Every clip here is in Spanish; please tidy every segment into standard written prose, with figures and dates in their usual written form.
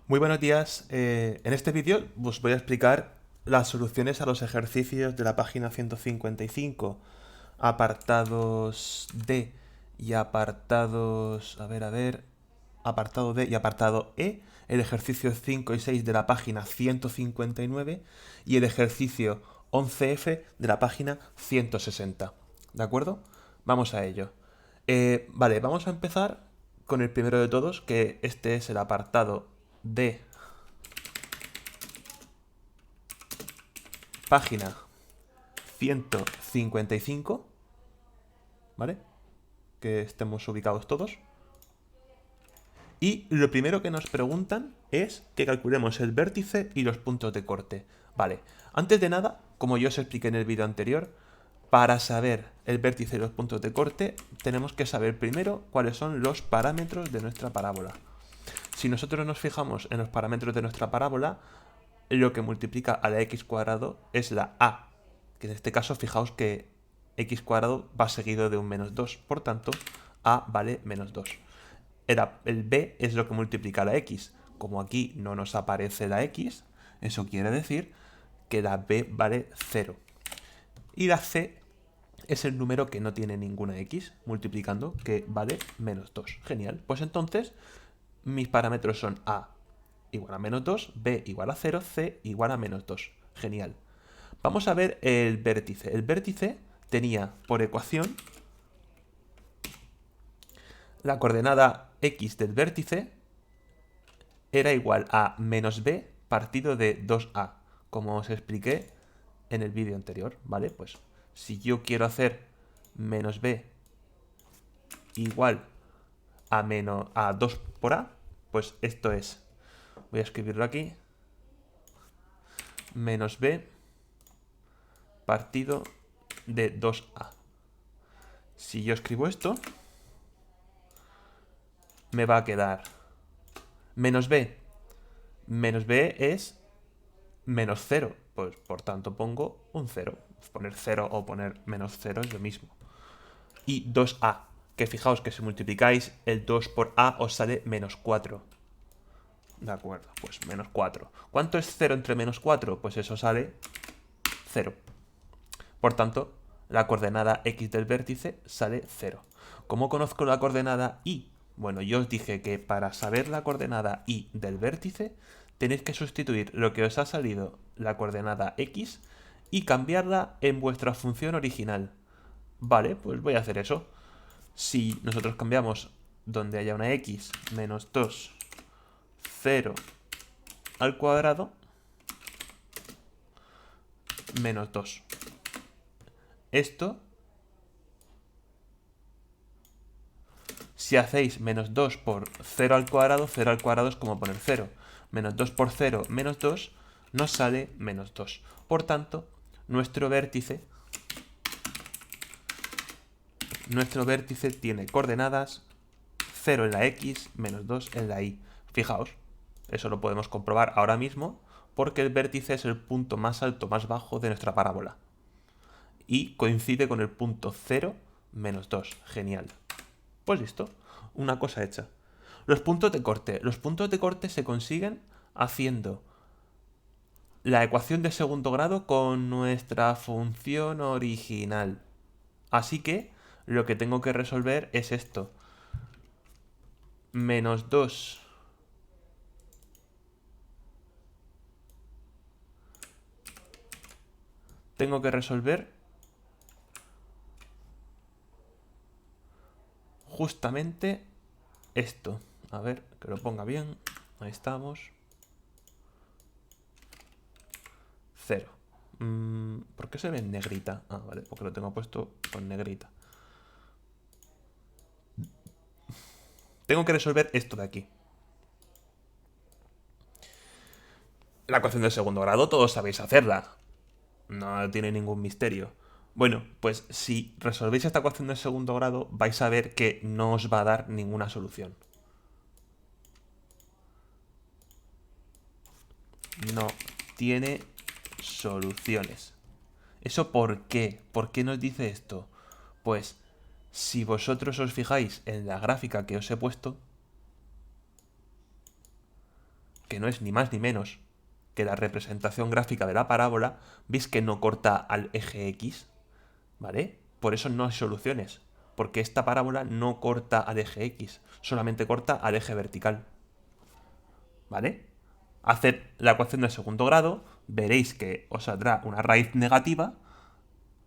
Muy buenos días. En este vídeo os voy a explicar las soluciones a los ejercicios de la página 155, apartados D y apartados, apartado D y apartado E, el ejercicio 5 y 6 de la página 159 y el ejercicio 11F de la página 160. ¿De acuerdo? Vamos a ello. Vale, vamos a empezar con el primero de todos, que este es el apartado de página 155, ¿vale? Que estemos ubicados todos. Y lo primero que nos preguntan es que calculemos el vértice y los puntos de corte. Vale, antes de nada, como yo os expliqué en el vídeo anterior, para saber el vértice y los puntos de corte, tenemos que saber primero cuáles son los parámetros de nuestra parábola. Si nosotros nos fijamos en los parámetros de nuestra parábola, lo que multiplica a la x cuadrado es la a, que en este caso fijaos que x cuadrado va seguido de un menos 2, por tanto a vale menos 2. El b es lo que multiplica a la x. Como aquí no nos aparece la x, eso quiere decir que la b vale 0. Y la c es el número que no tiene ninguna x, multiplicando, que vale menos 2. Genial. Pues entonces mis parámetros son a igual a menos 2, b igual a 0, c igual a menos 2. Genial. Vamos a ver el vértice. El vértice tenía por ecuación la coordenada x del vértice era igual a menos b partido de 2a, como os expliqué en el vídeo anterior, ¿vale? Pues si yo quiero hacer menos b igual a 2 por a, pues esto es, voy a escribirlo aquí, menos b partido de 2a. Si yo escribo esto, me va a quedar menos b. Menos b es menos 0. Pues por tanto pongo un 0. Poner 0 o poner menos 0 es lo mismo. Y 2a, que fijaos que si multiplicáis el 2 por a os sale menos 4. De acuerdo, pues menos 4. ¿Cuánto es 0 entre menos 4? Pues eso sale 0. Por tanto, la coordenada x del vértice sale 0. ¿Cómo conozco la coordenada y? Bueno, yo os dije que para saber la coordenada y del vértice tenéis que sustituir lo que os ha salido la coordenada x y cambiarla en vuestra función original. Vale, pues voy a hacer eso. Si nosotros cambiamos donde haya una x menos 2, 0 al cuadrado, menos 2. Esto, si hacéis menos 2 por 0 al cuadrado es como poner 0. Menos 2 por 0 menos 2 nos sale menos 2. Por tanto, nuestro vértice tiene coordenadas 0 en la x, menos 2 en la y. Fijaos, eso lo podemos comprobar ahora mismo porque el vértice es el punto más alto, más bajo de nuestra parábola. Y coincide con el punto 0, menos 2. Genial. Pues listo, una cosa hecha. Los puntos de corte. Los puntos de corte se consiguen haciendo la ecuación de segundo grado con nuestra función original. Así que lo que tengo que resolver es esto. Menos 2 tengo que resolver justamente esto. A ver, que lo ponga bien. Ahí estamos. 0. ¿Por qué se ve en negrita? Ah, vale, porque lo tengo puesto con negrita. Tengo que resolver esto de aquí. La ecuación de segundo grado todos sabéis hacerla. No tiene ningún misterio. Bueno, pues si resolvéis esta ecuación de segundo grado vais a ver que no os va a dar ninguna solución. No tiene soluciones. ¿Eso por qué? ¿Por qué nos dice esto? Pues si vosotros os fijáis en la gráfica que os he puesto, que no es ni más ni menos que la representación gráfica de la parábola, veis que no corta al eje X, ¿vale? Por eso no hay soluciones, porque esta parábola no corta al eje X, solamente corta al eje vertical, ¿vale? Haced la ecuación del segundo grado, veréis que os saldrá una raíz negativa,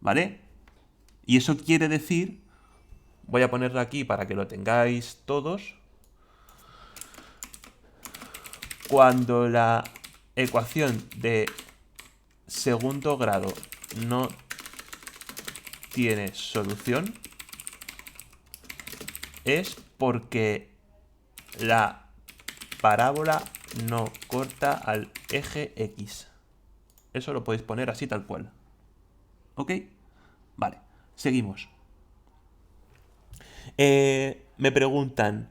¿vale? Y eso quiere decir, voy a ponerlo aquí para que lo tengáis todos, cuando la ecuación de segundo grado no tiene solución, es porque la parábola no corta al eje X. Eso lo podéis poner así tal cual. ¿Ok? Vale, seguimos. Me preguntan,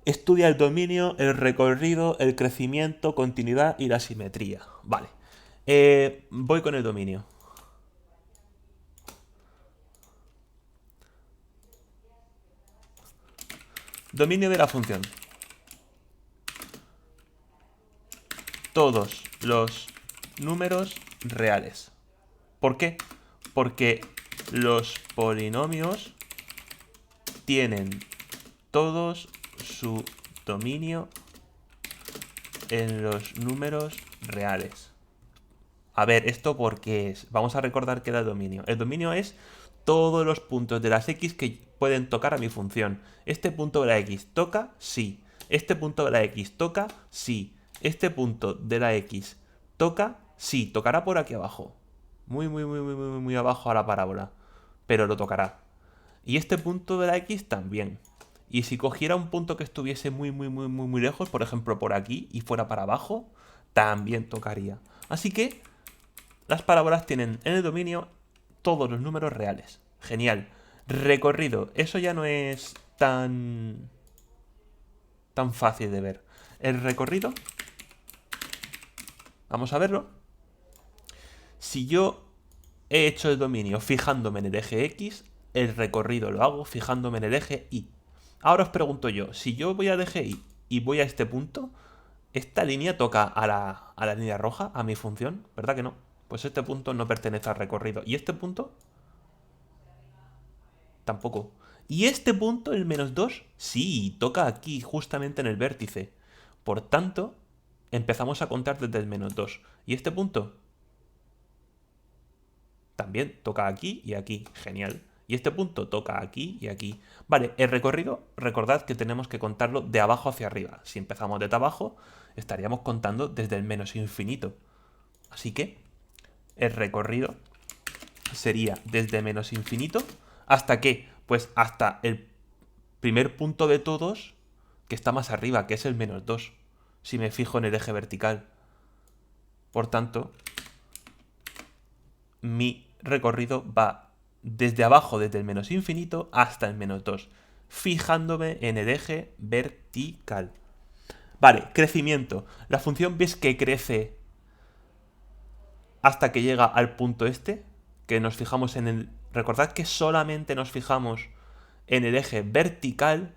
estudia el dominio, el recorrido, el crecimiento, continuidad y la simetría. Vale. Voy con el dominio. Dominio de la función. Todos los números reales. ¿Por qué? Porque los polinomios tienen todos su dominio en los números reales. A ver, ¿esto por qué es? Vamos a recordar que era el dominio. El dominio es todos los puntos de las X que pueden tocar a mi función. Este punto de la X toca, sí. Este punto de la X toca, sí. Este punto de la X toca, sí. Tocará por aquí abajo. Muy abajo a la parábola. Pero lo tocará. Y este punto de la X también. Y si cogiera un punto que estuviese muy lejos, por ejemplo por aquí, y fuera para abajo, también tocaría. Así que las parábolas tienen en el dominio todos los números reales. Genial. Recorrido. Eso ya no es tan fácil de ver. El recorrido, vamos a verlo. Si yo he hecho el dominio fijándome en el eje X, el recorrido lo hago fijándome en el eje Y. Ahora os pregunto yo, si yo voy al eje Y y voy a este punto, ¿esta línea toca a la línea roja, a mi función? ¿Verdad que no? Pues este punto no pertenece al recorrido. ¿Y este punto? Tampoco. ¿Y este punto, el -2? Sí, toca aquí, justamente en el vértice. Por tanto, empezamos a contar desde el -2. ¿Y este punto? También toca aquí y aquí. Genial. Y este punto toca aquí y aquí. Vale, el recorrido, recordad que tenemos que contarlo de abajo hacia arriba. Si empezamos desde abajo, estaríamos contando desde el menos infinito. Así que el recorrido sería desde menos infinito hasta ¿qué? Pues hasta el primer punto de todos que está más arriba, que es el -2, si me fijo en el eje vertical. Por tanto, mi recorrido va desde abajo, desde el menos infinito hasta el -2, fijándome en el eje vertical. Vale, crecimiento. La función ves que crece hasta que llega al punto este, que nos fijamos en el... Recordad que solamente nos fijamos en el eje vertical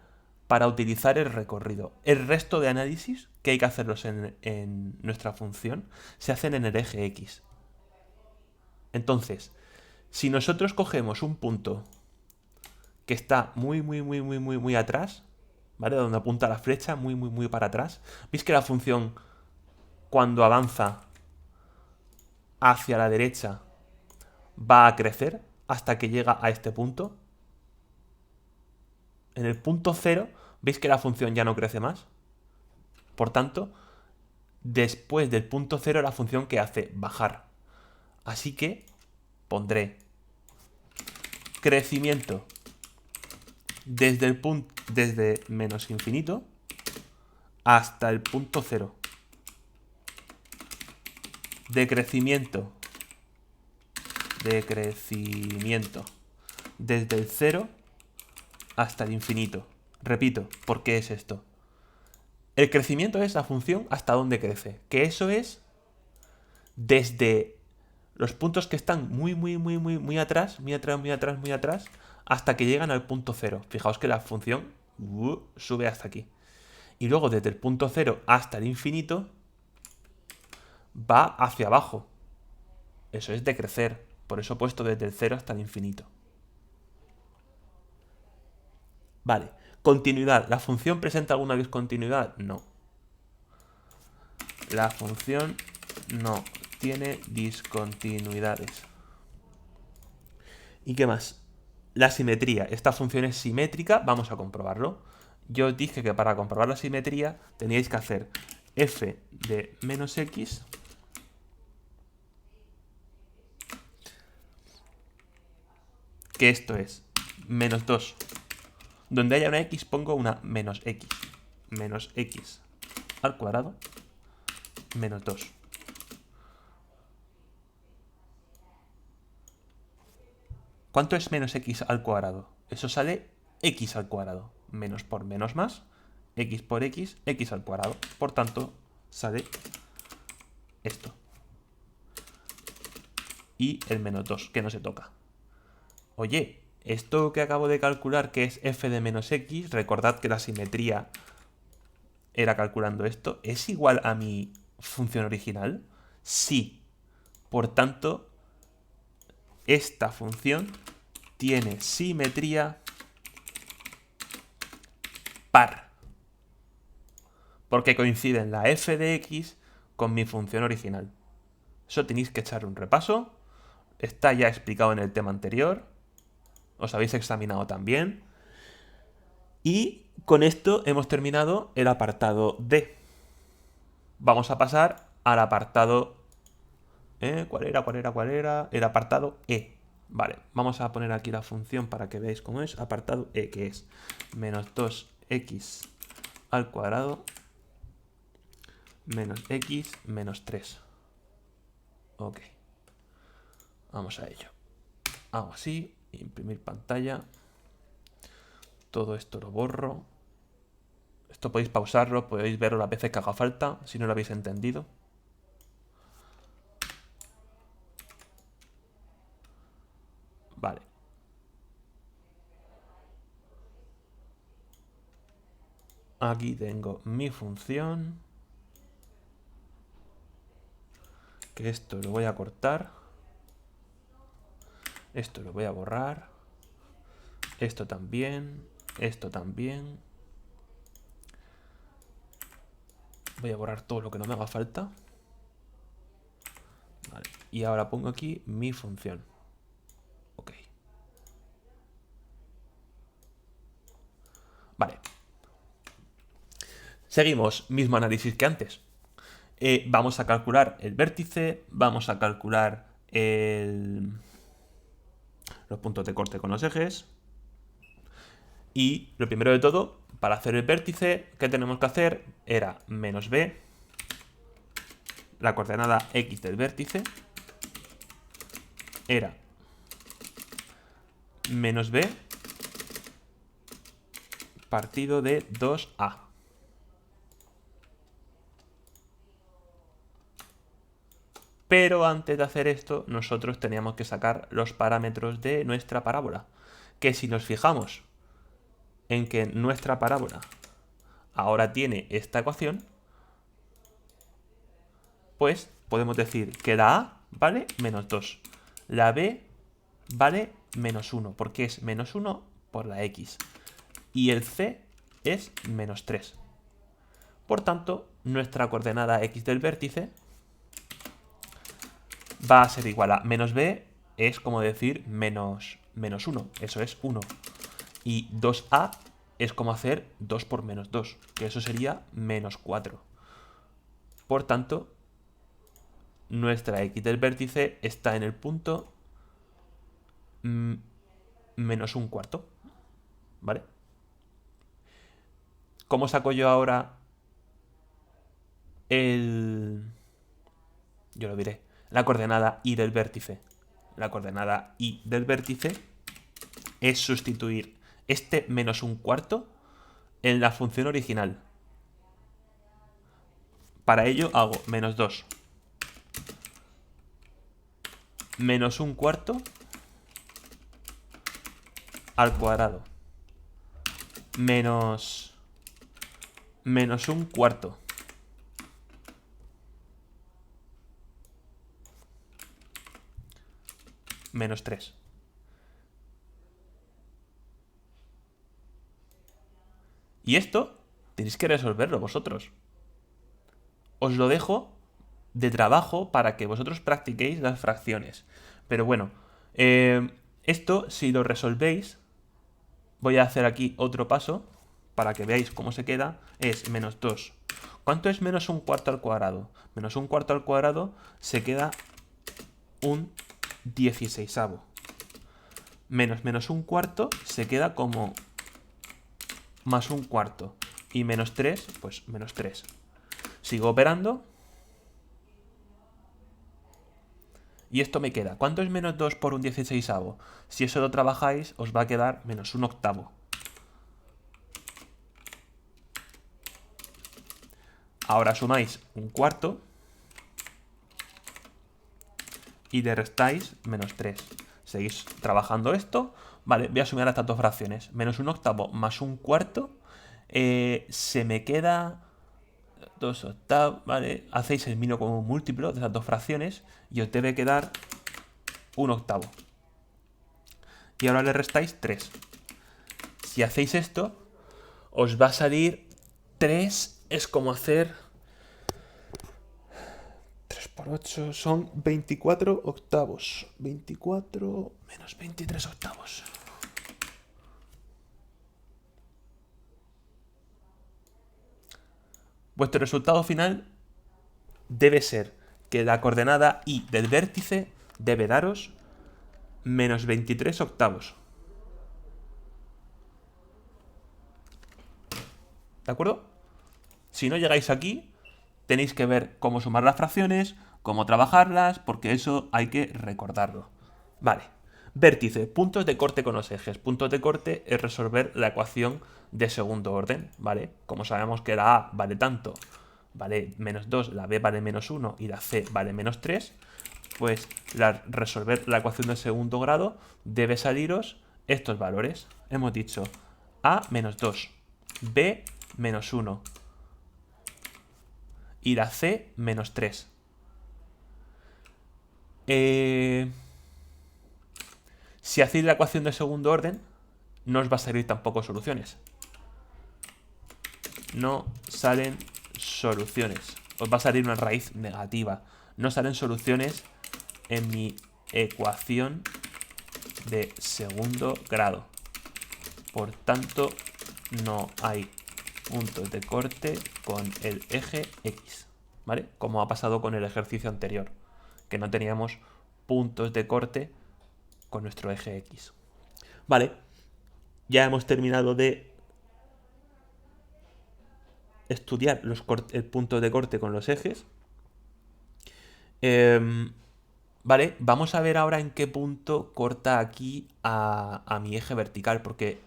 para utilizar el recorrido. El resto de análisis, que hay que hacerlos en nuestra función, se hacen en el eje X. Entonces, si nosotros cogemos un punto que está muy atrás, ¿vale? Donde apunta la flecha, muy para atrás, veis que la función, cuando avanza hacia la derecha, va a crecer hasta que llega a este punto. En el punto 0, veis que la función ya no crece más. Por tanto, después del punto 0, la función que hace bajar. Así que pondré crecimiento desde menos infinito hasta el punto 0. Decrecimiento desde el 0 hasta el infinito. Repito, ¿por qué es esto? El crecimiento es la función hasta dónde crece, que eso es desde los puntos que están muy atrás, muy atrás, hasta que llegan al punto 0. Fijaos que la función sube hasta aquí. Y luego desde el punto 0 hasta el infinito va hacia abajo. Eso es decrecer. Por eso he puesto desde el 0 hasta el infinito. Vale. Continuidad. ¿La función presenta alguna discontinuidad? No. La función no tiene discontinuidades. ¿Y qué más? La simetría. Esta función es simétrica. Vamos a comprobarlo. Yo os dije que para comprobar la simetría teníais que hacer f de menos x que esto es menos 2. Donde haya una x pongo una menos x. Menos x al cuadrado menos 2. ¿Cuánto es menos x al cuadrado? Eso sale x al cuadrado. Menos por menos más. X por x, x al cuadrado. Por tanto, sale esto. Y el menos 2, que no se toca. Oye, esto que acabo de calcular, que es f de menos x, recordad que la simetría era calculando esto, ¿es igual a mi función original? Sí. Por tanto, esta función tiene simetría par. Porque coinciden la f de x con mi función original. Eso tenéis que echar un repaso. Está ya explicado en el tema anterior. Os habéis examinado también. Y con esto hemos terminado el apartado D. Vamos a pasar al apartado... ¿Cuál era? El apartado E. Vale, vamos a poner aquí la función para que veáis cómo es. Apartado E, que es menos 2x al cuadrado menos x menos 3. Ok. Vamos a ello. Hago así, imprimir pantalla. Todo esto lo borro. Esto podéis pausarlo, podéis verlo las veces que haga falta, si no lo habéis entendido. Vale. Aquí tengo mi función. Que esto lo voy a cortar. Esto lo voy a borrar. Esto también. Esto también. Voy a borrar todo lo que no me haga falta. Vale. Y ahora pongo aquí mi función. Ok. Vale. Seguimos, mismo análisis que antes. Vamos a calcular el vértice, vamos a calcular los puntos de corte con los ejes. Y lo primero de todo, para hacer el vértice, ¿qué tenemos que hacer? Era menos b, la coordenada x del vértice, era menos b partido de 2a. Pero antes de hacer esto, nosotros teníamos que sacar los parámetros de nuestra parábola. Que si nos fijamos en que nuestra parábola ahora tiene esta ecuación, pues podemos decir que la a vale menos 2. La b vale menos 1, porque es menos 1 por la x. Y el c es menos 3. Por tanto, nuestra coordenada x del vértice va a ser igual a menos b, es como decir menos 1, eso es 1. Y 2a es como hacer 2 por menos 2, que eso sería menos 4. Por tanto, nuestra x del vértice está en el punto menos un cuarto. ¿Vale? ¿Cómo saco yo ahora yo lo diré, la coordenada y del vértice? La coordenada y del vértice es sustituir este menos un cuarto en la función original. Para ello hago menos 2 menos un cuarto al cuadrado menos un cuarto menos 3. Y esto tenéis que resolverlo vosotros. Os lo dejo de trabajo para que vosotros practiquéis las fracciones. Pero bueno, esto si lo resolvéis, voy a hacer aquí otro paso para que veáis cómo se queda. Es menos 2. ¿Cuánto es menos un cuarto al cuadrado? Menos un cuarto al cuadrado se queda un 16avo. Menos un cuarto se queda como más un cuarto. Y menos 3, pues menos 3. Sigo operando. Y esto me queda. ¿Cuánto es menos 2 por un 16avo? Si eso lo trabajáis, os va a quedar menos un octavo. Ahora sumáis un cuarto. Y le restáis menos 3. Seguís trabajando esto. Vale, voy a sumar estas dos fracciones. Menos un octavo más un cuarto. Se me queda 2 octavos, ¿vale? Hacéis el mínimo como múltiplo de esas dos fracciones y os debe quedar un octavo. Y ahora le restáis 3. Si hacéis esto, os va a salir 3, es como hacer 3 por 8, son 24 octavos. 24 menos 23 octavos. Vuestro resultado final debe ser que la coordenada y del vértice debe daros menos 23 octavos. ¿De acuerdo? Si no llegáis aquí, tenéis que ver cómo sumar las fracciones, cómo trabajarlas, porque eso hay que recordarlo. Vale. Vértice, puntos de corte con los ejes. Puntos de corte es resolver la ecuación de segundo orden, ¿vale? Como sabemos que la A vale tanto, vale menos 2, la B vale menos 1 y la C vale menos 3, pues resolver la ecuación de segundo grado debe saliros estos valores. Hemos dicho A menos 2, B menos 1 y la C menos 3. Si hacéis la ecuación de segundo orden, no os va a salir tampoco soluciones. No salen soluciones. Os va a salir una raíz negativa. No salen soluciones en mi ecuación de segundo grado. Por tanto, no hay puntos de corte con el eje X, ¿vale? Como ha pasado con el ejercicio anterior, que no teníamos puntos de corte con nuestro eje X. Vale, ya hemos terminado de estudiar el punto de corte con los ejes. Vale, vamos a ver ahora en qué punto corta aquí a mi eje vertical, porque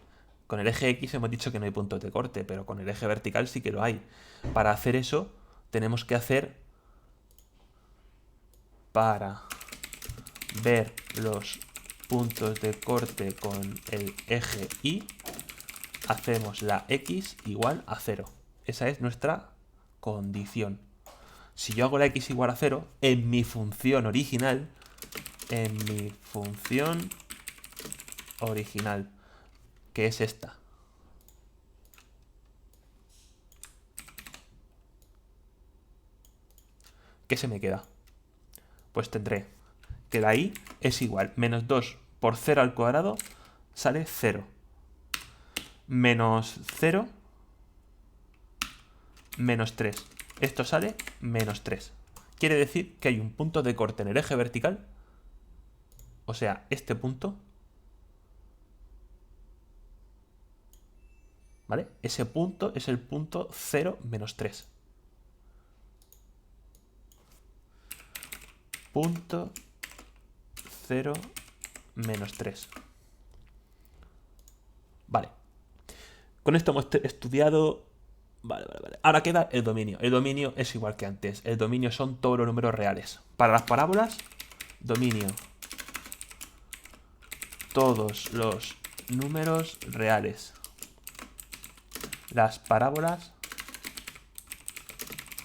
con el eje X hemos dicho que no hay puntos de corte, pero con el eje vertical sí que lo hay. Para hacer eso tenemos que hacer, para ver los puntos de corte con el eje Y, hacemos la X igual a 0. Esa es nuestra condición. Si yo hago la X igual a 0, en mi función original, que es esta, ¿qué se me queda? Pues tendré que la Y es igual, menos 2 por 0 al cuadrado sale 0. Menos 0, menos 3. Esto sale menos 3. Quiere decir que hay un punto de corte en el eje vertical, o sea, este punto, ¿vale? Ese punto es el punto 0, menos 3. Punto 0, menos 3. Vale. Con esto hemos estudiado. Vale. Ahora queda el dominio. El dominio es igual que antes. El dominio son todos los números reales. Para las parábolas, dominio. Todos los números reales. Las parábolas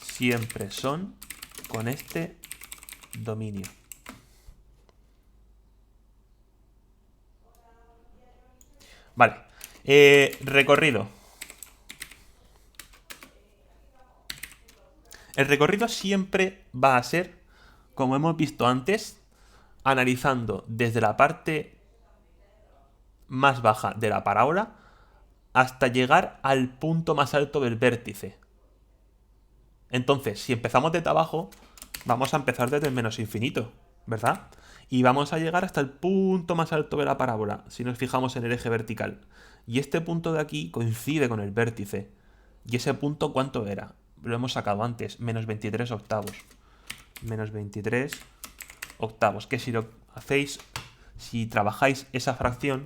siempre son con este dominio. Vale. Recorrido. El recorrido siempre va a ser, como hemos visto antes, analizando desde la parte más baja de la parábola hasta llegar al punto más alto del vértice. Entonces, si empezamos desde abajo, vamos a empezar desde el menos infinito, ¿verdad? Y vamos a llegar hasta el punto más alto de la parábola, si nos fijamos en el eje vertical. Y este punto de aquí coincide con el vértice. ¿Y ese punto cuánto era? Lo hemos sacado antes, menos 23 octavos. Menos 23 octavos, que si lo hacéis, si trabajáis esa fracción,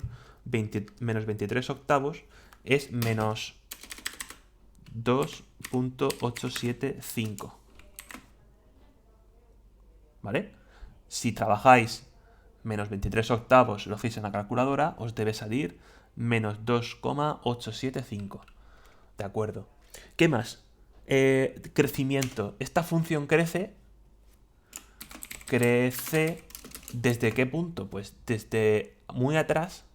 menos 23 octavos es menos 2.875. ¿Vale? Si trabajáis menos 23 octavos, lo hacéis en la calculadora, os debe salir menos 2,875. ¿De acuerdo? ¿Qué más? Crecimiento. Esta función crece ¿desde qué punto? Pues desde muy atrás.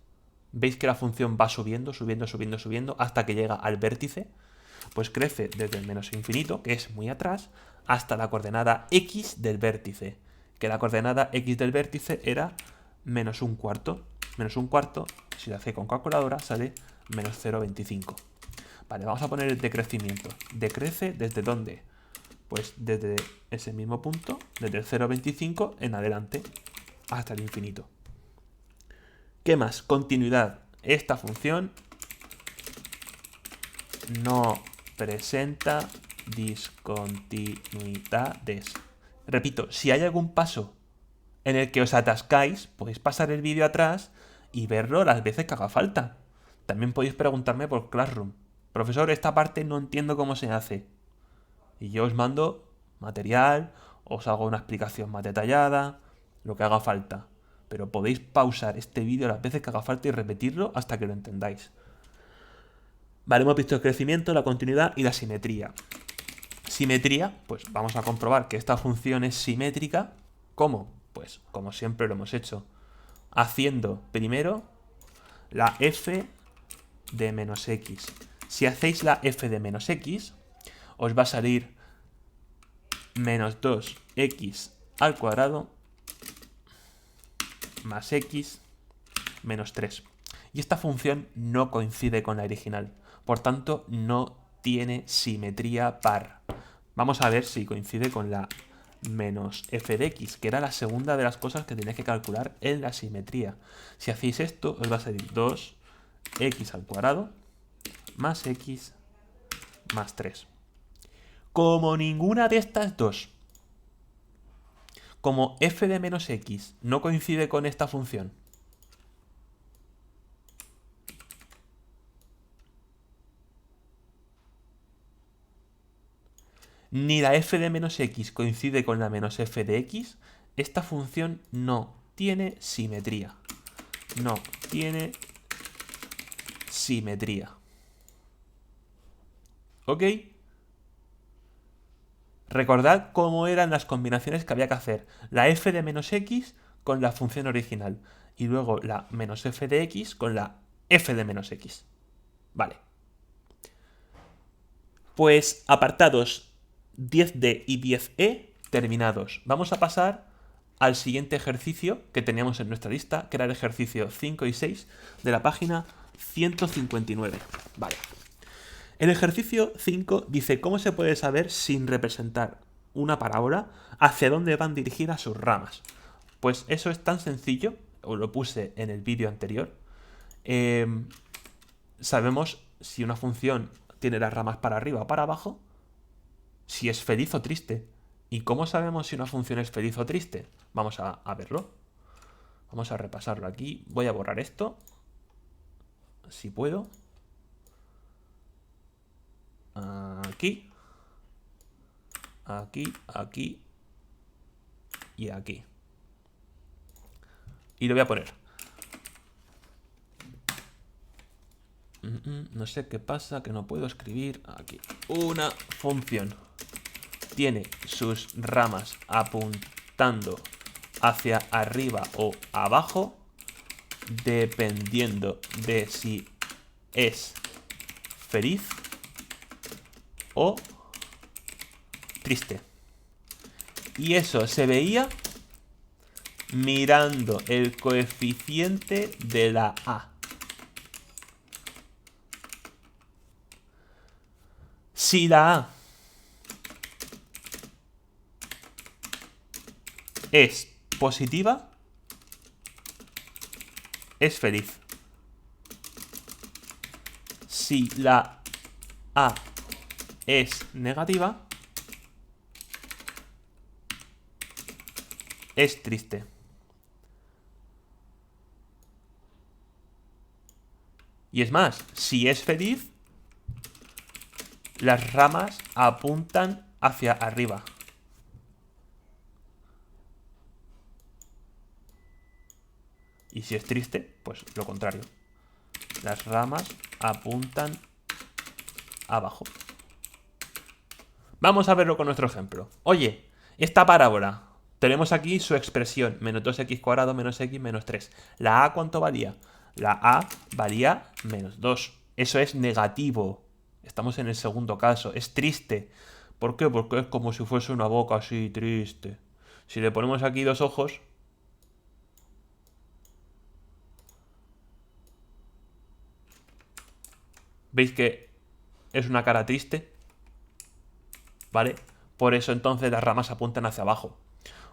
¿Veis que la función va subiendo, subiendo, subiendo, subiendo hasta que llega al vértice? Pues crece desde el menos infinito, que es muy atrás, hasta la coordenada x del vértice. Que la coordenada x del vértice era menos un cuarto. Menos un cuarto, si lo hace con calculadora, sale menos 0,25. Vale, vamos a poner el decrecimiento. ¿Decrece desde dónde? Pues desde ese mismo punto, desde el 0,25 en adelante, hasta el infinito. ¿Qué más? Continuidad. Esta función no presenta discontinuidades. Repito, si hay algún paso en el que os atascáis, podéis pasar el vídeo atrás y verlo las veces que haga falta. También podéis preguntarme por Classroom. Profesor, esta parte no entiendo cómo se hace. Y yo os mando material, os hago una explicación más detallada, lo que haga falta. Pero podéis pausar este vídeo las veces que haga falta y repetirlo hasta que lo entendáis. Vale, hemos visto el crecimiento, la continuidad y la simetría. Simetría, pues vamos a comprobar que esta función es simétrica. ¿Cómo? Pues como siempre lo hemos hecho. Haciendo primero la f de menos x. Si hacéis la f de menos x, os va a salir menos 2x al cuadrado más x menos 3. Y esta función no coincide con la original. Por tanto, no tiene simetría par. Vamos a ver si coincide con la menos f de x, que era la segunda de las cosas que tenéis que calcular en la simetría. Si hacéis esto, os va a salir 2x al cuadrado más x más 3. Como ninguna de estas dos, como f de menos x no coincide con esta función, ni la f de menos x coincide con la menos f de x, esta función no tiene simetría. No tiene simetría. ¿Ok? Recordad cómo eran las combinaciones que había que hacer. La f de menos x con la función original. Y luego la menos f de x con la f de menos x. Vale. Pues apartados 10D y 10E terminados. Vamos a pasar al siguiente ejercicio que teníamos en nuestra lista, que era el ejercicio 5 y 6 de la página 159. Vale. El ejercicio 5 dice cómo se puede saber sin representar una parábola hacia dónde van dirigidas sus ramas. Pues eso es tan sencillo, os lo puse en el vídeo anterior. Sabemos si una función tiene las ramas para arriba o para abajo, si es feliz o triste. ¿Y cómo sabemos si una función es feliz o triste? Vamos a verlo. Vamos a repasarlo aquí. Voy a borrar esto, si puedo. Aquí, aquí, aquí y aquí. Y lo voy a poner. No sé qué pasa, que no puedo escribir aquí. Una función tiene sus ramas apuntando hacia arriba o abajo dependiendo de si es feliz o triste. Y eso se veía mirando el coeficiente de la A. Si la A es positiva, es feliz. Si la A es negativa, es triste. Y es más, si es feliz, las ramas apuntan hacia arriba. Y si es triste, pues lo contrario. Las ramas apuntan abajo. Vamos a verlo con nuestro ejemplo. Oye, esta parábola, tenemos aquí su expresión, menos 2x cuadrado menos x menos 3. ¿La a cuánto valía? La a valía menos 2. Eso es negativo. Estamos en el segundo caso. Es triste. ¿Por qué? Porque es como si fuese una boca así, triste. Si le ponemos aquí dos ojos... ¿Veis que es una cara triste? ¿Vale? Por eso entonces las ramas apuntan hacia abajo.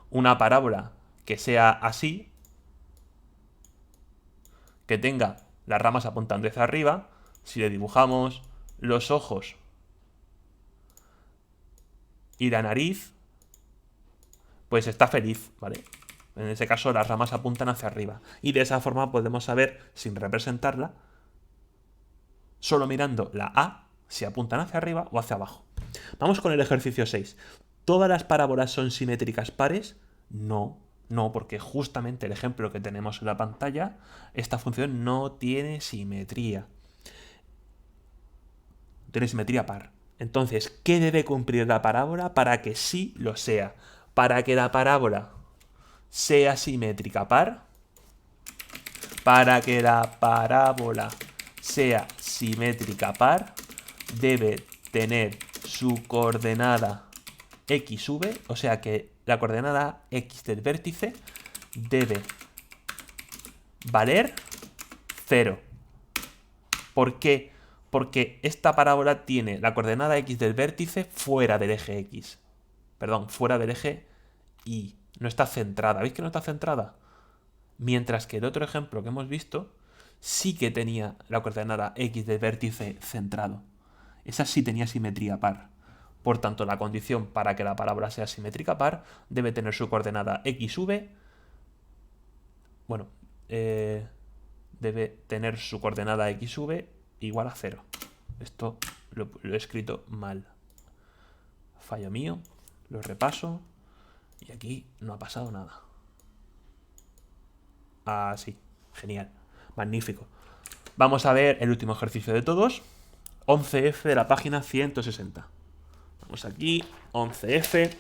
Una parábola que sea así, que tenga las ramas apuntando hacia arriba, si le dibujamos los ojos y la nariz, pues está feliz, ¿vale? En ese caso las ramas apuntan hacia arriba. Y de esa forma podemos saber, sin representarla, solo mirando la A, si apuntan hacia arriba o hacia abajo. Vamos con el ejercicio 6. ¿Todas las parábolas son simétricas pares? No, no, porque justamente el ejemplo que tenemos en la pantalla, esta función no tiene simetría. Tiene simetría par. Entonces, ¿qué debe cumplir la parábola para que sí lo sea? Para que la parábola sea simétrica par, para que la parábola sea simétrica par, debe tener su coordenada xv, o sea que la coordenada x del vértice debe valer 0. ¿Por qué? Porque esta parábola tiene la coordenada x del vértice fuera del eje x. Perdón, fuera del eje y. No está centrada. ¿Veis que no está centrada? Mientras que el otro ejemplo que hemos visto sí que tenía la coordenada x del vértice centrado. Esa sí tenía simetría par. Por tanto, la condición para que la parábola sea simétrica par debe tener su coordenada xv. Bueno, debe tener su coordenada xv igual a 0. Esto lo he escrito mal. Fallo mío. Lo repaso. Y aquí no ha pasado nada. Ah, sí. Genial. Magnífico. Vamos a ver el último ejercicio de todos. 11F de la página 160. Vamos aquí. 11F.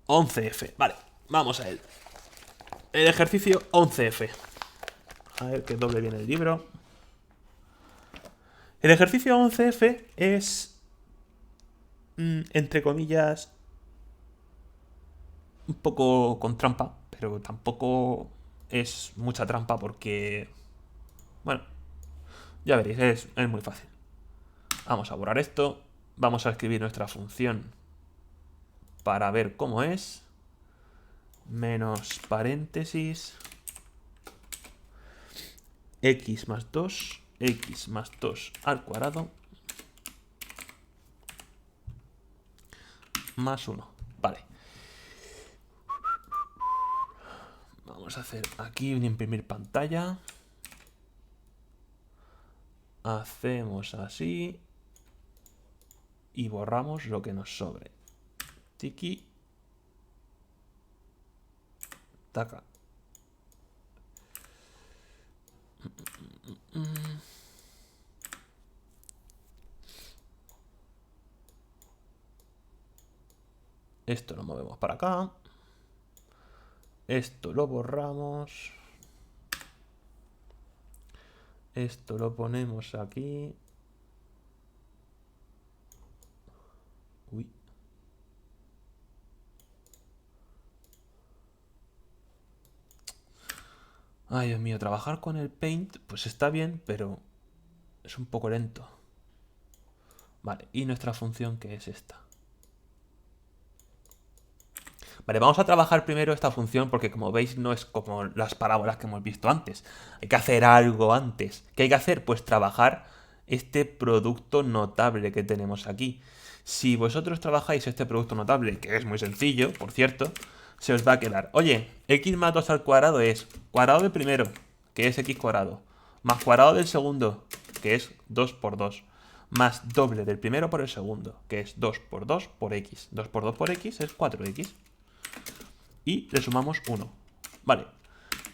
11F. Vale. Vamos a él. El ejercicio 11F. A ver que doble bien el libro. El ejercicio 11F es, entre comillas, un poco con trampa, pero tampoco es mucha trampa porque, bueno, ya veréis, es muy fácil. Vamos a borrar esto, vamos a escribir nuestra función para ver cómo es. Menos paréntesis, x más 2, x más 2 al cuadrado, más 1. Vale. Vamos a hacer aquí un imprimir pantalla. Hacemos así. Y borramos lo que nos sobre. Tiki. Taca. Esto lo movemos para acá. Esto lo borramos. Esto lo ponemos aquí. Uy. Ay, Dios mío, trabajar con el Paint, pues está bien, pero es un poco lento. Vale, y nuestra función, que es esta. Vale, vamos a trabajar primero esta función porque, como veis, no es como las parábolas que hemos visto antes. Hay que hacer algo antes. ¿Qué hay que hacer? Pues trabajar este producto notable que tenemos aquí. Si vosotros trabajáis este producto notable, que es muy sencillo, por cierto, se os va a quedar. Oye, x más 2 al cuadrado es cuadrado del primero, que es x cuadrado, más cuadrado del segundo, que es 2 por 2, más doble del primero por el segundo, que es 2 por 2 por x. 2 por 2 por x es 4x. Y le sumamos 1. Vale,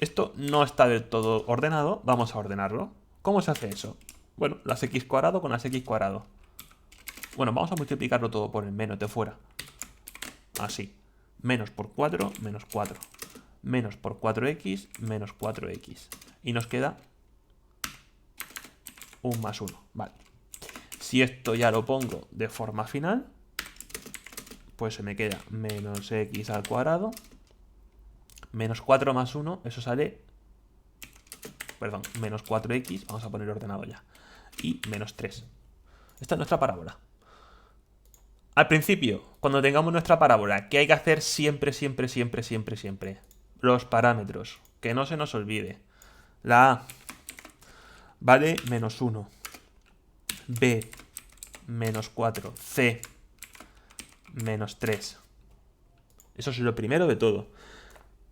esto no está del todo ordenado, vamos a ordenarlo. ¿Cómo se hace eso? Bueno, las x cuadrado con las x cuadrado. Bueno, vamos a multiplicarlo todo por el menos de fuera. Así. Menos por 4, menos 4. Menos por 4x, menos 4x. Y nos queda un más 1. Vale. Si esto ya lo pongo de forma final, pues se me queda menos x al cuadrado. Menos 4 más 1, eso sale... Perdón, menos 4x, vamos a poner ordenado ya. Y menos 3. Esta es nuestra parábola. Al principio, cuando tengamos nuestra parábola, ¿qué hay que hacer siempre, siempre, siempre, siempre, siempre? Los parámetros, que no se nos olvide. La A vale menos 1. B, menos 4. C, menos 3. Eso es lo primero de todo.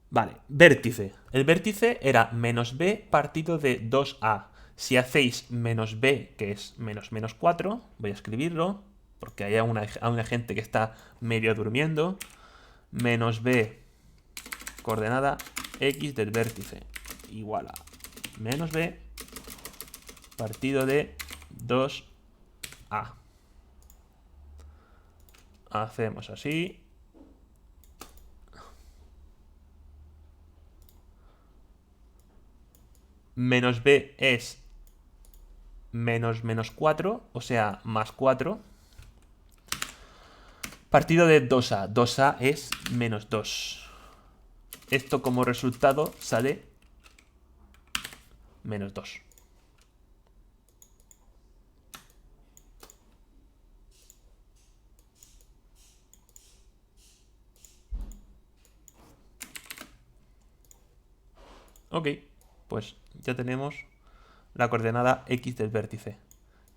Vale, vértice. El vértice era menos b partido de 2a. Si hacéis menos b, que es menos menos 4, voy a escribirlo, porque hay una gente que está medio durmiendo. Menos b, coordenada x del vértice, igual a menos b partido de 2a. Hacemos así. Menos b es menos menos 4, o sea, más 4. Partido de 2a. 2a es menos 2. Esto como resultado sale menos 2. Ok, pues ya tenemos la coordenada x del vértice,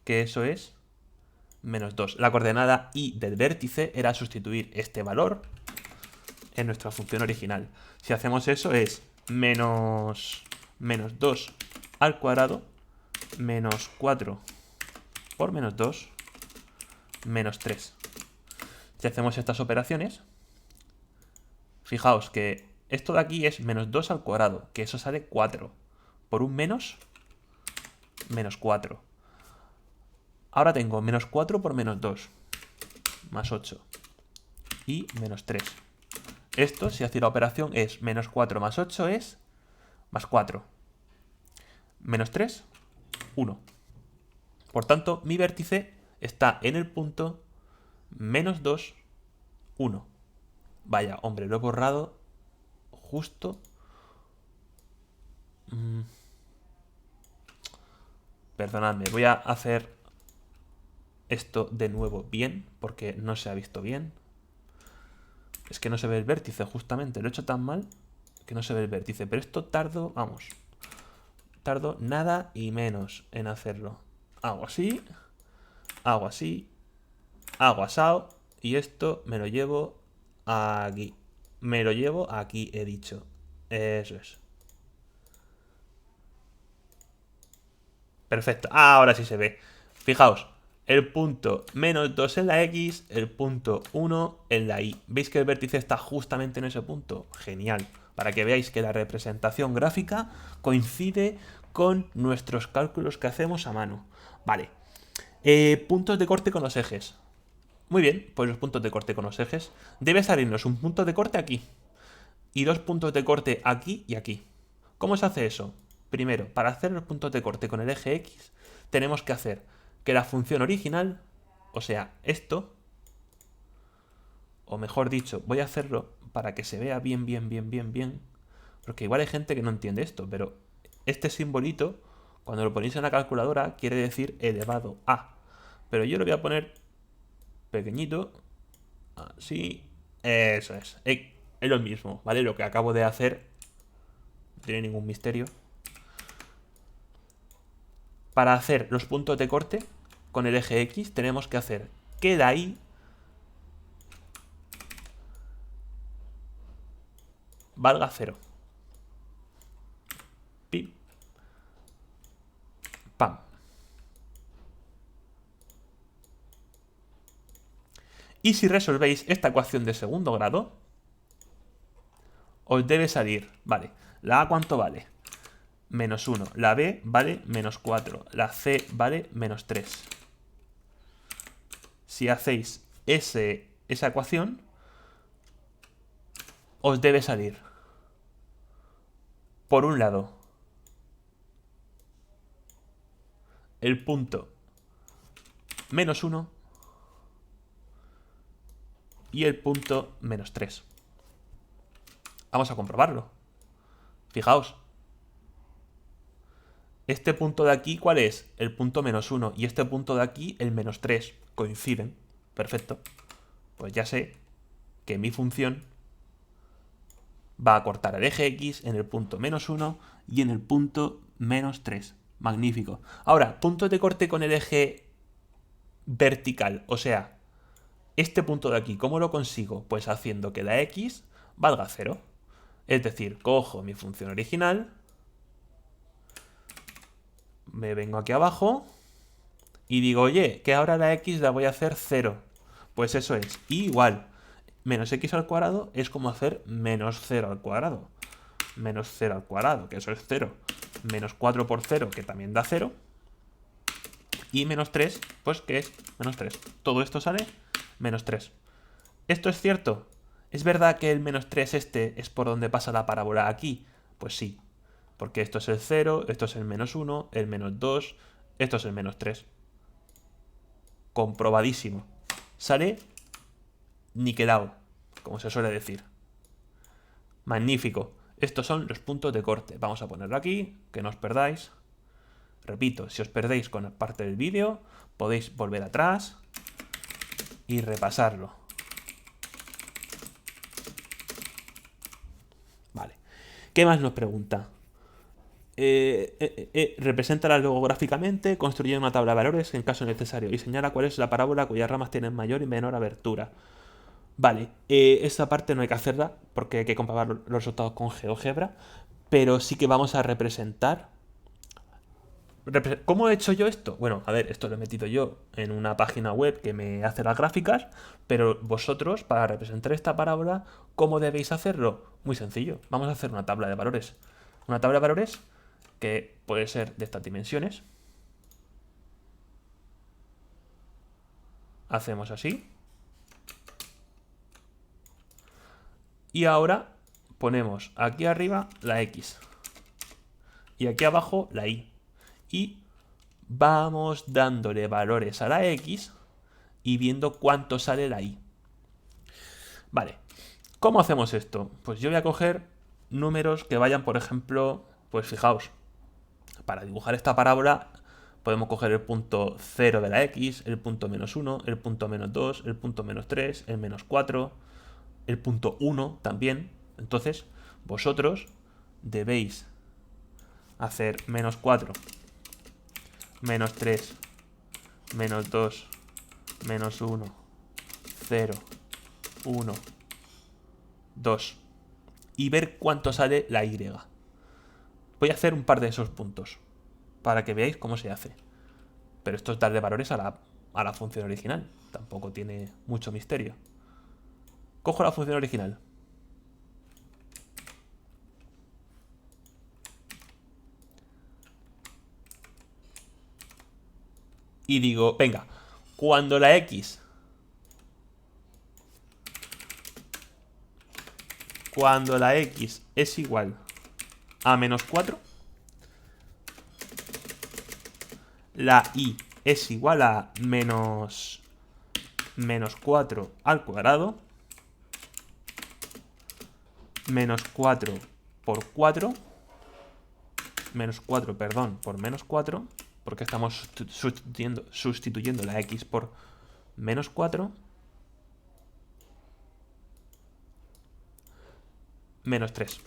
que eso es menos 2. La coordenada y del vértice era sustituir este valor en nuestra función original. Si hacemos eso es menos 2 al cuadrado menos 4 por menos 2 menos 3. Si hacemos estas operaciones, fijaos que esto de aquí es menos 2 al cuadrado, que eso sale 4. Por un menos 4. Ahora tengo menos 4 por menos 2, más 8. Y menos 3. Esto, si hacéis la operación, es menos 4 más 8 es más 4. Menos 3, 1. Por tanto, mi vértice está en el punto menos 2, 1. Vaya, hombre, lo he borrado justo. Perdonadme, voy a hacer esto de nuevo bien, porque no se ha visto bien. Es que no se ve el vértice, justamente. Lo he hecho tan mal que no se ve el vértice. Pero esto tardo, vamos, tardo nada y menos en hacerlo. Hago así, hago así, hago asado, y esto me lo llevo aquí. Me lo llevo aquí, he dicho. Eso es. Perfecto, ahora sí se ve. Fijaos, el punto menos 2 en la X, el punto 1 en la Y. ¿Veis que el vértice está justamente en ese punto? Genial. Para que veáis que la representación gráfica coincide con nuestros cálculos que hacemos a mano. Vale. Puntos de corte con los ejes. Muy bien, pues los puntos de corte con los ejes. Debe salirnos un punto de corte aquí. y 2 puntos de corte aquí y aquí. ¿Cómo se hace eso? Primero, para hacer los puntos de corte con el eje X, tenemos que hacer que la función original, o sea, esto, o mejor dicho, voy a hacerlo para que se vea bien, porque igual hay gente que no entiende esto, pero este simbolito, cuando lo ponéis en la calculadora, quiere decir elevado a. Pero yo lo voy a poner pequeñito, así, eso es. Es lo mismo, ¿vale? Lo que acabo de hacer no tiene ningún misterio. Para hacer los puntos de corte con el eje X tenemos que hacer que la Y valga 0. Pim. Pam. Y si resolvéis esta ecuación de segundo grado, os debe salir, vale, la A ¿cuánto vale? Menos 1. La B vale menos 4. La C vale menos 3. Si hacéis esa ecuación, os debe salir, por un lado, el punto menos 1 y el punto menos 3. Vamos a comprobarlo. Fijaos. Este punto de aquí, ¿cuál es? El punto menos 1. Y este punto de aquí, el menos 3. Coinciden. Perfecto. Pues ya sé que mi función va a cortar el eje X en el punto menos 1 y en el punto menos 3. Magnífico. Ahora, puntos de corte con el eje vertical. O sea, este punto de aquí, ¿cómo lo consigo? Pues haciendo que la X valga 0. Es decir, cojo mi función original, me vengo aquí abajo y digo, oye, que ahora la X la voy a hacer 0. Pues eso es. Y igual, menos X al cuadrado es como hacer menos 0 al cuadrado. Menos 0 al cuadrado, que eso es 0. Menos 4 por 0, que también da 0. Y menos 3, pues que es menos 3. Todo esto sale menos 3. ¿Esto es cierto? ¿Es verdad que el menos 3 este es por donde pasa la parábola aquí? Pues sí. Porque esto es el 0, esto es el menos 1, el menos 2, esto es el menos 3. Comprobadísimo. Sale niquelado, como se suele decir. Magnífico. Estos son los puntos de corte. Vamos a ponerlo aquí, que no os perdáis. Repito, si os perdéis con parte del vídeo, podéis volver atrás y repasarlo. Vale. ¿Qué más nos pregunta? Represéntala luego gráficamente, construye una tabla de valores en caso necesario y señala cuál es la parábola cuyas ramas tienen mayor y menor abertura. Vale, esta parte no hay que hacerla porque hay que comprobar los resultados con GeoGebra, pero sí que vamos a representar. ¿Cómo he hecho yo esto? Bueno, a ver, esto lo he metido yo en una página web que me hace las gráficas, pero vosotros, para representar esta parábola, ¿cómo debéis hacerlo? Muy sencillo, vamos a hacer una tabla de valores. Una tabla de valores que puede ser de estas dimensiones. Hacemos así. Y ahora ponemos aquí arriba la X. Y aquí abajo la Y. Y vamos dándole valores a la X y viendo cuánto sale la Y. Vale. ¿Cómo hacemos esto? Pues yo voy a coger números que vayan, por ejemplo, pues fijaos, para dibujar esta parábola podemos coger el punto 0 de la X, el punto menos 1, el punto menos 2, el punto menos 3, el menos 4, el punto 1 también. Entonces, vosotros debéis hacer menos 4, menos 3, menos 2, menos 1, 0, 1, 2 y ver cuánto sale la Y. Voy a hacer un par de esos puntos para que veáis cómo se hace. Pero esto es darle valores a la función original. Tampoco tiene mucho misterio. Cojo la función original. Y digo, venga, cuando cuando la x es igual a menos 4, la y es igual a menos 4 al cuadrado, menos 4 por 4, menos 4, perdón, por menos 4, porque estamos sustituyendo la x por menos 4, menos 3.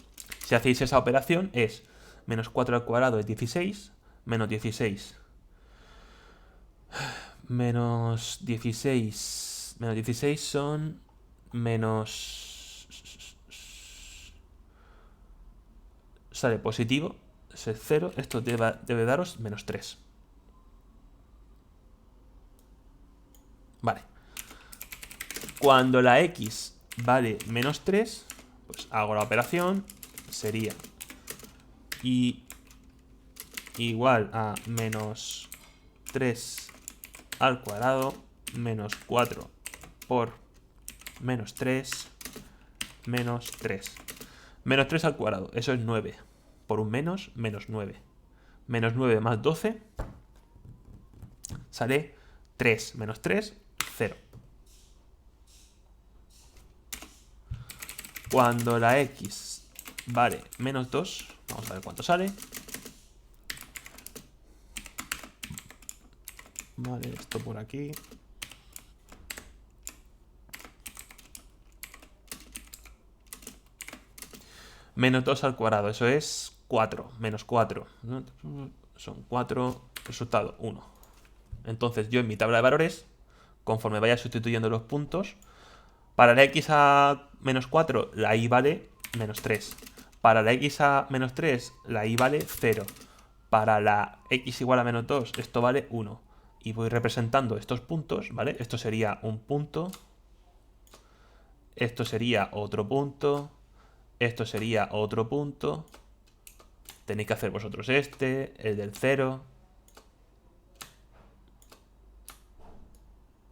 Si hacéis esa operación es menos 4 al cuadrado es 16, menos 16, menos 16, menos 16 son menos... Sale positivo, es 0, esto debe daros menos 3. Vale. Cuando la x vale menos 3, pues hago la operación, sería y igual a menos 3 al cuadrado, menos 4 por menos 3, menos 3. Menos 3 al cuadrado, eso es 9. Por un menos, menos 9. Menos 9 más 12 sale 3. Menos 3, 0. Cuando la x vale menos 2, vamos a ver cuánto sale. Vale, esto por aquí. Menos 2 al cuadrado, eso es 4, menos 4. Son 4, resultado 1. Entonces yo en mi tabla de valores, conforme vaya sustituyendo los puntos, para la x a menos 4, la y vale menos 3. Para la x a menos 3, la y vale 0. Para la x igual a menos 2, esto vale 1. Y voy representando estos puntos, ¿vale? Esto sería un punto. Esto sería otro punto. Esto sería otro punto. Tenéis que hacer vosotros este, el del 0.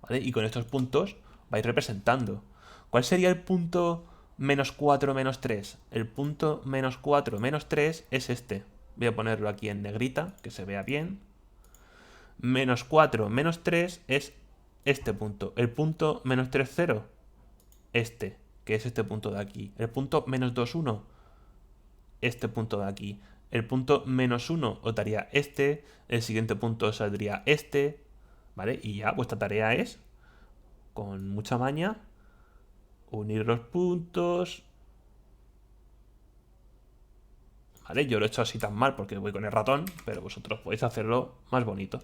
¿Vale? Y con estos puntos vais representando. ¿Cuál sería el punto menos 4, menos 3? El punto menos 4, menos 3 es este. Voy a ponerlo aquí en negrita, que se vea bien. Menos 4, menos 3 es este punto. El punto menos 3, 0, este, que es este punto de aquí. El punto menos 2, 1, este punto de aquí. El punto menos 1 os daría este. El siguiente punto saldría este. ¿Vale? Y ya vuestra tarea es, con mucha maña, unir los puntos. ¿Vale? Yo lo he hecho así tan mal porque voy con el ratón, pero vosotros podéis hacerlo más bonito.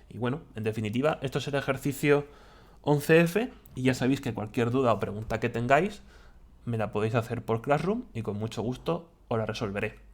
Y bueno, en definitiva, esto es el ejercicio 11F y ya sabéis que cualquier duda o pregunta que tengáis me la podéis hacer por Classroom y con mucho gusto os la resolveré.